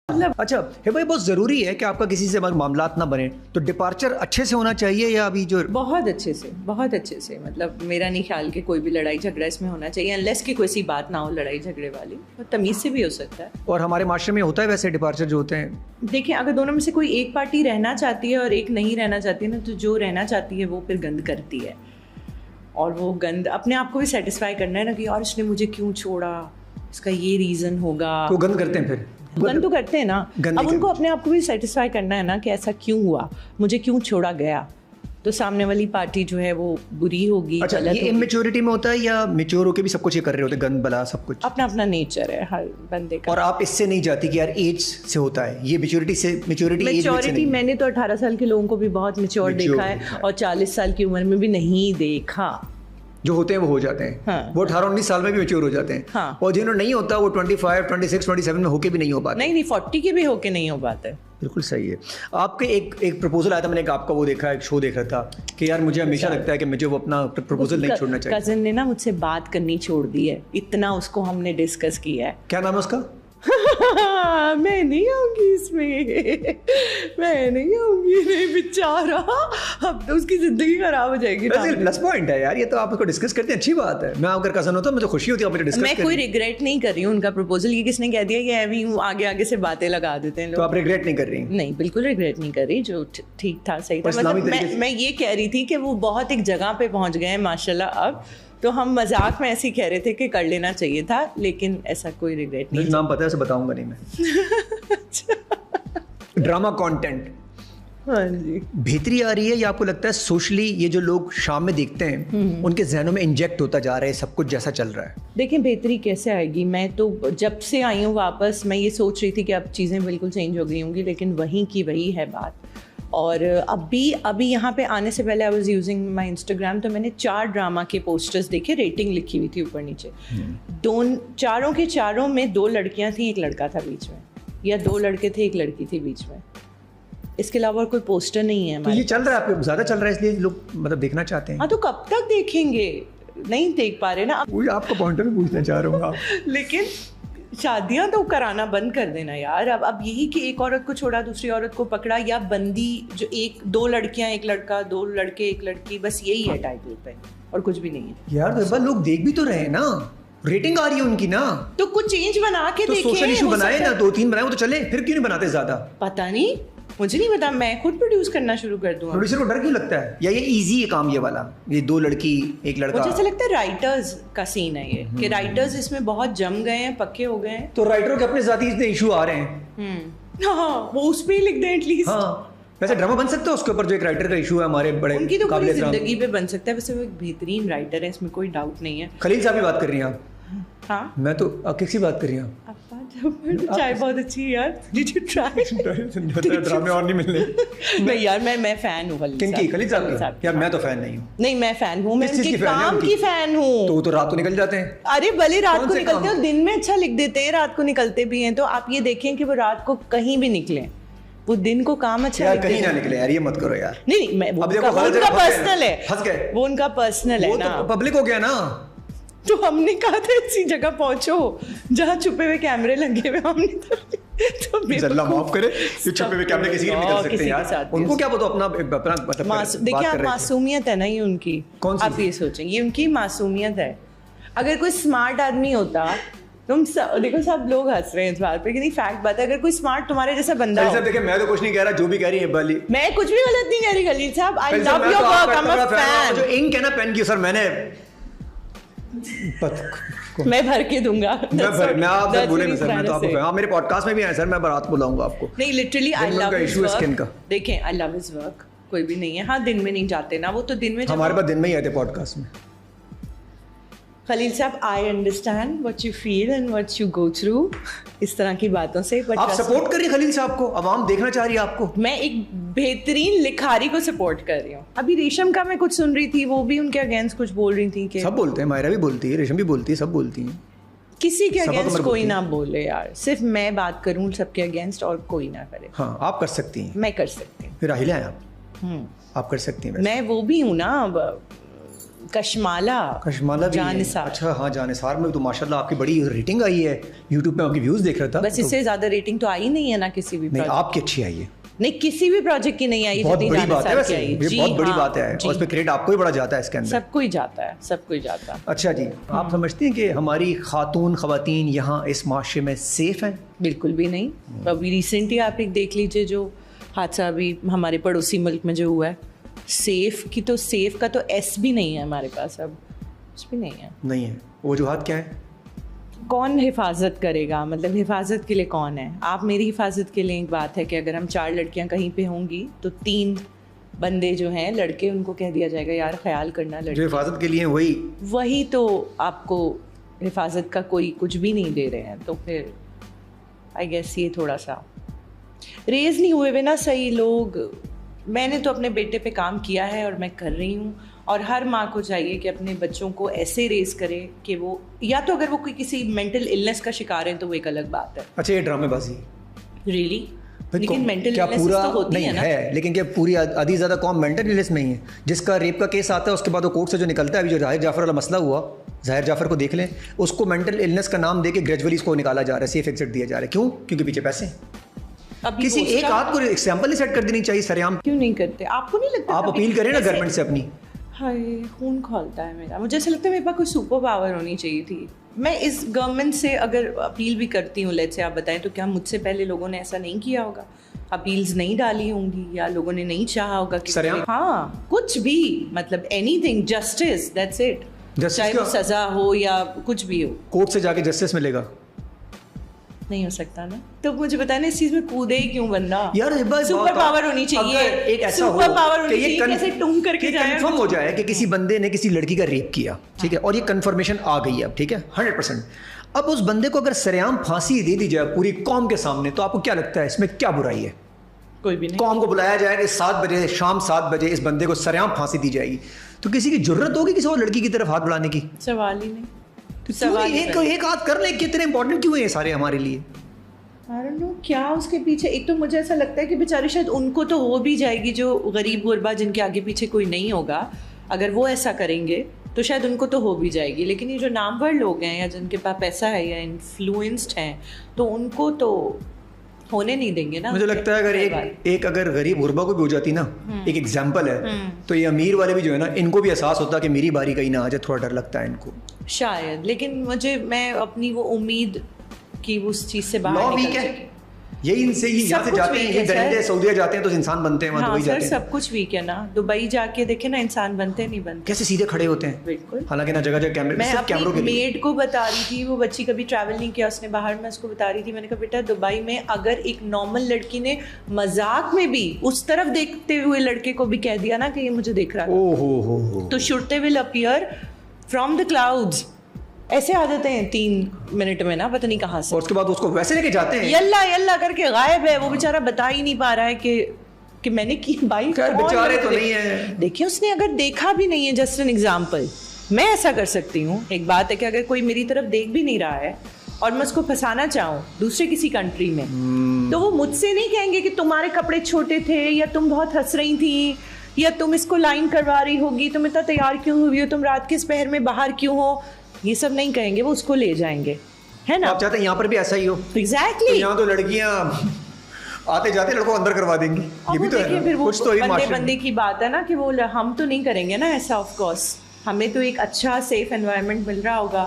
मतलब अच्छा है भाई, बहुत ज़रूरी है कि आपका किसी से मामलात ना बने, तो डिपार्चर अच्छे से होना चाहिए या अभी जो बहुत अच्छे से मतलब मेरा नहीं ख्याल कि कोई भी लड़ाई झगड़ा इसमें होना चाहिए, अनलेस कि कोई सी बात ना हो लड़ाई झगड़े वाली, तो तमीज़ से भी हो सकता है। और हमारे माशरे में होता है वैसे डिपार्चर जो होते हैं? देखिए, अगर दोनों में से कोई एक पार्टी रहना चाहती है और एक नहीं रहना चाहती है ना, तो जो रहना चाहती है वो फिर गंद करती है, और वो गंद अपने आप को भी सेटिस्फाई करना है ना कि यार इसने मुझे क्यों छोड़ा, इसका ये रीज़न होगा, तो गंद करते हैं, फिर गंद तो करते हैं ना। अब उनको अपने आप को भी सेटिस्फाई करना है ना कि ऐसा क्यों हुआ, मुझे क्यों छोड़ा गया, तो सामने वाली पार्टी जो है वो बुरी होगी। अच्छा, ये इमेच्योरिटी में होता है या मैच्योर होके भी सब कुछ ये कर रहे होते हैं, गंद बला सब कुछ? अपना अपना नेचर है हर बंदे का। और आप इससे नहीं जाती कि यार एज से होता है ये मैच्योरिटी? मैंने तो 18 साल के लोगों को भी बहुत मैच्योर देखा है और 40 साल की उम्र में भी नहीं देखा। जो होते हैं वो हो जाते हैं। हाँ। वो 18-19 साल में भी मैच्योर हो जाते हैं। हाँ। और जिन्होंने नहीं होता वो 25, 26, 27 में होके भी नहीं हो पाते। नहीं 40 के भी होके नहीं हो पाते। बिल्कुल सही है। आपके एक प्रपोजल आया था, मैंने आपका वो देखा, एक शो देख रहा था कि यार मुझे हमेशा लगता है कि मुझे वो अपना प्रपोजल नहीं छोड़ना चाहिए। कज़न ने ना मुझसे बात करनी छोड़ दी है, इतना उसको हमने डिस्कस किया है। क्या नाम है उसका? मैं नहीं आऊंगी इसमें, मैं नहीं आऊंगी, नहीं बेचारा, अब तो उसकी जिंदगी खराब हो जाएगी। प्लस पॉइंट है यार, ये तो आप उसको डिस्कस करते हैं, अच्छी बात है। मैं अगर कज़न होता मुझे खुशी होती है आप मुझे डिस्कस। मैं कोई रिग्रेट नहीं कर रही हूँ उनका प्रपोजल, ये किसने कह दिया कि अभी आगे आगे से बातें लगा देते हैं लोग। तो आप रिग्रेट नहीं कर रही? नहीं, बिल्कुल रिग्रेट नहीं कर रही, जो ठीक था सही था। मतलब मैं ये कह रही थी कि वो बहुत एक जगह पे पहुंच गए हैं माशाल्लाह अब, तो हम मजाक में ऐसे ही कह रहे थे कि कर लेना चाहिए था, लेकिन ऐसा कोई रिग्रेट नहीं। नाम पता है, उसे बताऊंगा नहीं मैं। ड्रामा कंटेंट, हाँ जी, बेहतरी आ रही है या आपको लगता है सोशली ये जो लोग शाम में देखते हैं उनके जहनों में इंजेक्ट होता जा रहा है सब कुछ जैसा चल रहा है? देखिए, बेहतरी कैसे आएगी, मैं तो जब से आई हूँ वापस मैं ये सोच रही थी कि अब चीज़ें बिल्कुल चेंज हो गई होंगी, लेकिन वहीं की वही है बात। और अभी यहाँ पे आने से पहले I was using my Instagram, तो मैंने 4 ड्रामा के पोस्टर्स देखे, रेटिंग लिखी हुई थी ऊपर नीचे। चारों के चारों में 2 लड़कियाँ थी, 1 लड़का था बीच में, या 2 लड़के थे 1 लड़की थी बीच में। इसके अलावा कोई पोस्टर नहीं है। तो ये चल रहा है, आपको ज़्यादा चल रहा है इसलिए लोग मतलब देखना चाहते हैं। हाँ, तो कब तक देखेंगे, नहीं देख पा रहे ना। आपका पॉइंट भी पूछना चाह रहा हूँ लेकिन शादियां तो कराना बंद कर देना यार। अब यही कि एक औरत को छोड़ा दूसरी औरत को पकड़ा, या बंदी जो 2 लड़कियां 1 लड़का, 2 लड़के 1 लड़की, बस यही है टाइटल पे और कुछ भी नहीं है यार। तो लोग देख भी तो रहे हैं ना, रेटिंग आ रही है उनकी ना, तो कुछ चेंज बना के देखें। सोशल इशू बनाए ना, 2-3 बनाए वो तो चले, फिर क्यों नहीं बनाते ज्यादा? पता नहीं, मुझे नहीं पता, मैं खुद प्रोड्यूस करना शुरू कर दूँ। प्रोड्यूसर को डर क्यों लगता है, या ये इजी है काम ये वाला, ये 2 लड़की 1 लड़का? मुझे ऐसा लगता है राइटर्स का सीन है ये, कि राइटर्स इसमें बहुत जम गए हैं, पक्के हो गए हैं। तो राइटरों के अपने साथ ही इतने इशू आ रहे हैं। हाँ, वो उसमें ही लिख दें एटलीस्ट। हाँ, वैसे ड्रामा बन सकता है उसके ऊपर जो एक राइटर का इशू है हमारे बड़े, उनकी तो पूरी जिंदगी पे बन सकता है। वैसे वो एक बेहतरीन राइटर है, इसमें कोई डाउट नहीं है। खलील साहब की बात कर रही हैं आप? हाँ, मैं तो किसकी बात कर रही हूँ? चाय बहुत अच्छी है यार, डिड यू ट्राई? ड्रामे और नहीं मिलने। नहीं यार, मैं फैन हूँ किनकी? खलील साहब की? यार मैं तो फैन नहीं हूँ। नहीं, मैं फैन हूँ, मैं उनके काम की फैन हूँ। तो वो तो रात को निकल जाते हैं। अरे भले रात को निकलते हैं, दिन में अच्छा लिख देते हैं, रात को निकलते भी हैं। तो आप ये देखें कि वो रात को कहीं भी निकले, वो दिन को काम अच्छा यार कहीं ना निकले यार, ये मत करो यार। नहीं, मैं वो उनका पर्सनल है, फंस गए, वो उनका पर्सनल है ना, पब्लिक हो गया ना। तो हमने कहा था ऐसी जगह पहुंचो जहाँ छुपे हुए कैमरे लगे हुए, हमने तो अल्लाह माफ करे, ये छुपे हुए कैमरे किसी के नहीं निकल सकते यार, उनको क्या पता अपना मतलब। देखिए, आप मासूमियत है ना ये उनकी, आप ये सोचेंगे ये उनकी मासूमियत है। अगर कोई स्मार्ट आदमी होता, तुम देखो सब लोग हंस रहे हैं इस बात पे, कि नहीं फैक्ट बात है, अगर कोई स्मार्ट तुम्हारे जैसा बंदा हो। देखिए, मैं तो कुछ नहीं कह रहा, जो भी कह रही है बाली, मैं कुछ भी गलत नहीं कह रही खलील साहब। I love your work, I am a fan. जो इंक है ना पेन की, सर मैंने मैं भर के दूंगा। मैं आपसे बोले नहीं सर, मैं तो आपको आप मेरे पॉडकास्ट में भी आए सर, मैं बारात बुलाऊंगा आपको। नहीं, literally I love his work. देखें, आई लव हिज वर्क, कोई भी नहीं है। हाँ, दिन में नहीं जाते ना वो, तो दिन में हमारे पास दिन में ही आते पॉडकास्ट में। खलील साहब, I understand what you feel and what you go through, इस तरह की बातों से। बट आप सपोर्ट कर रही है खलील साहब को, अवाम देखना चाह रही है आपको। मैं एक बेहतरीन लिखारी को सपोर्ट कर रही हूँ। अभी रेशम का मैं कुछ सुन रही थी, वो भी उनके अगेंस्ट कुछ बोल रही थी कि सब बोलते हैं, मायरा भी बोलती है, रेशम भी बोलती है, सब बोलती हैं। किसी के अगेंस्ट कोई ना बोले यार, सिर्फ मैं बात करूँ सबके अगेंस्ट और कोई ना करे। हाँ, आप कर सकती हैं। मैं कर सकती हूँ। फिर राहिला है आप कर सकती हैं। मैं वो भी हूँ ना, कशमाला कशमाला भी है। जानिसार। अच्छा हाँ, जानिसार में तो माशाल्लाह आपकी बड़ी रेटिंग आई है, यूट्यूब पे आपकी व्यूज देख रहा था। बस इससे ज्यादा रेटिंग तो आई नहीं है ना किसी भी नहीं, project। आपकी अच्छी आई है, नहीं किसी भी प्रोजेक्ट की नहीं आई बहुत जितनी बड़ी बात है जानिसार वैसे, की आई। ये जी बहुत बड़ी हाँ, बात है, जी। और उसमें क्रेडिट आपको ही बड़ा जाता है इसके अंदर। सबको ही जाता है, सबको ही जाता है। अच्छा जी, आप समझते हैं कि हमारी खवातीन यहाँ इस माशरे में सेफ हैं? बिल्कुल भी नहीं। अभी रिसेंटली आप एक देख लीजिए जो हादसा अभी हमारे पड़ोसी मुल्क में जो हुआ है, सेफ का तो एस भी नहीं है हमारे पास, अब कुछ भी नहीं है। नहीं है, वजूहात क्या है? कौन हिफाजत करेगा, मतलब हिफाजत के लिए कौन है? आप मेरी हिफाजत के लिए एक बात है कि अगर हम 4 लड़कियां कहीं पे होंगी तो 3 बंदे जो हैं लड़के, उनको कह दिया जाएगा यार ख्याल करना जो लड़के, हिफाजत के लिए वही तो आपको हिफाजत का कोई कुछ भी नहीं दे रहे हैं। तो फिर आई गेस ये थोड़ा सा रेज नहीं हुए वे ना सही लोग। मैंने तो अपने बेटे पे काम किया है और मैं कर रही हूँ, और हर माँ को चाहिए कि अपने बच्चों को ऐसे रेज करे कि वो, या तो अगर वो कोई किसी मेंटल इलनेस का शिकार है तो वो एक अलग बात है। अच्छा, ये ड्रामेबाजी रियली भाई, लेकिन मेंटल क्या इलनेस पूरा तो होती नहीं है ना। है, लेकिन क्या पूरी आधी ज़्यादा कौम मेंटल इलनेस में ही है? जिसका रेप का केस आता है उसके बाद वो कोर्ट से जो निकलता है, अभी जो जाहिर जाफर वाला मसला हुआ, जाहिर जाफर को देख लें, उसको मेंटल इलनेस का नाम दे के ग्रेजुअली उसको निकाला जा रहा है, सेफ एग्जिट दिया जा रहा है। क्यों? क्योंकि पीछे पैसे हैं। अभी किसी वो एक उसका- आध को एग्जाम्पल ही सेट कर देनी चाहिए सरेआम। क्यों नहीं करते? आपको नहीं लगता आप कभी अपील करें ना ऐसे- गवर्नमेंट से अपनी। हाय खून खौलता है मेरा। मुझे ऐसा लगता है मेरे पास कोई सुपर पावर होनी चाहिए थी। मैं इस गवर्नमेंट से अगर अपील भी करती हूँ, लेट्स से आप बताएं, तो क्या मुझसे पहले लोगों ने ऐसा नहीं किया होगा? अपील्स नहीं डाली होंगी, या लोगों ने नहीं चाहा होगा कि सरेआम? हाँ कुछ भी, मतलब anything, justice, that's it. Justice चाहे वो क्या? सजा हो या कुछ भी हो, कोर्ट से जाके जस्टिस मिलेगा। नहीं हो सकता ना। तो मुझे बताना इस चीज में कूदे ही क्यों बंदा? यार एक बार सुपर पावर होनी चाहिए। अगर एक ऐसा हो सुपर पावर होनी कि ये चाहिए, कैसे टूंग करके जाए। कंफर्म हो जाए कि किसी बंदे ने किसी लड़की का रेप किया, ठीक है, और ये कंफर्मेशन आ गई है अब, ठीक है, 100%। अब उस बंदे को अगर सरेआम फांसी दे दी जाए पूरी कौम के सामने, तो आपको क्या लगता है इसमें क्या बुराई है? कोई भी नहीं। कौम को बुलाया जाए कि 7 बजे, शाम 7 बजे इस बंदे को सरेआम फांसी दी जाएगी, तो किसी की जरूरत होगी किसी और लड़की की तरफ हाथ बढ़ाने की? सवाल ही नहीं। तो क्यों एक हाथ कर ले? कितने इंपॉर्टेंट क्यों है ये सारे हमारे लिए? I don't know, क्या उसके पीछे। एक तो मुझे ऐसा लगता है कि बेचारे शायद उनको तो हो भी जाएगी, जो गरीब गुरबा जिनके आगे पीछे कोई नहीं होगा, अगर वो ऐसा करेंगे तो शायद उनको तो हो भी जाएगी। लेकिन ये जो नामवर लोग हैं या जिनके पास पैसा है या इन्फ्लुएंस्ड हैं, तो उनको तो होने नहीं देंगे ना। मुझे लगता है अगर एक अगर गरीब गुरबा को भी हो जाती ना, एक एग्जाम्पल है, तो ये अमीर वाले भी जो है ना, इनको भी एहसास होता कि मेरी बारी कहीं ना आ जाए, थोड़ा डर लगता है इनको शायद। लेकिन मैं अपनी वो उम्मीद कि उस चीज़ से बाहर लॉ निकल वीक है। सके। यही इनसे ही यहाँ से सब कुछ जाते हैं, weak ये है, दरिंदे सर। सऊदीया जाते हैं तो इंसान बनते हैं, वहाँ हाँ दुबई सर, जाते हैं। सब कुछ वीक है ना। दुबई जाके देखे ना, इंसान बनते नहीं बनते। कैसे सीधे खड़े होते हैं, बिल्कुल। हालांकि ना जगह जगह कैमरे, मैं सिर्फ कैमरों के अपनी लिए। मेड को बता रही थी, वो बच्ची कभी ट्रैवल नहीं किया उसने बाहर, मैं उसको बता रही थी, मैंने कहा बेटा दुबई में अगर एक नॉर्मल लड़की ने मजाक में भी उस तरफ देखते हुए लड़के को भी कह दिया ना कि ये मुझे देख रहा ओ हो, तो should they will appear from the clouds. ऐसे आ जाते हैं 3 मिनट में ना, पता नहीं कहाँ से, और उसके बाद उसको वैसे लेके जाते हैं। यल्ला यल्ला करके गायब है वो बेचारा, बता ही नहीं पा रहा है कि मैंने की। भाई खैर कौन बेचारे लोग तो नहीं है। देखिए उसने अगर देखा भी नहीं है, जस्ट एन एग्जाम्पल, मैं ऐसा कर सकती हूँ। एक बात है कि अगर कोई मेरी तरफ देख भी नहीं रहा है और मैं उसको फंसाना चाहूँ दूसरे किसी कंट्री में, तो वो मुझसे नहीं कहेंगे कि तुम्हारे कपड़े छोटे थे, या तुम बहुत हंस रही थी, या तुम इसको लाइन करवा रही होगी, तुम इतना तैयार क्यों हुई हो, तुम रात के इस पहर में बाहर क्यों हो, ये सब नहीं कहेंगे, वो उसको ले जाएंगे, है ना। आप चाहते हैं यहाँ पर भी ऐसा ही हो? एग्जैक्टली। यहाँ तो लड़कियाँ आते जाते लड़कों अंदर करवा देंगी, ये भी तो है फिर ना, वो कुछ तो ही बंदे माशरे में। बंदे की बात है ना कि वो हम तो नहीं करेंगे ना ऐसा। ऑफ कोर्स हमें तो एक अच्छा सेफ एनवायरनमेंट मिल रहा होगा,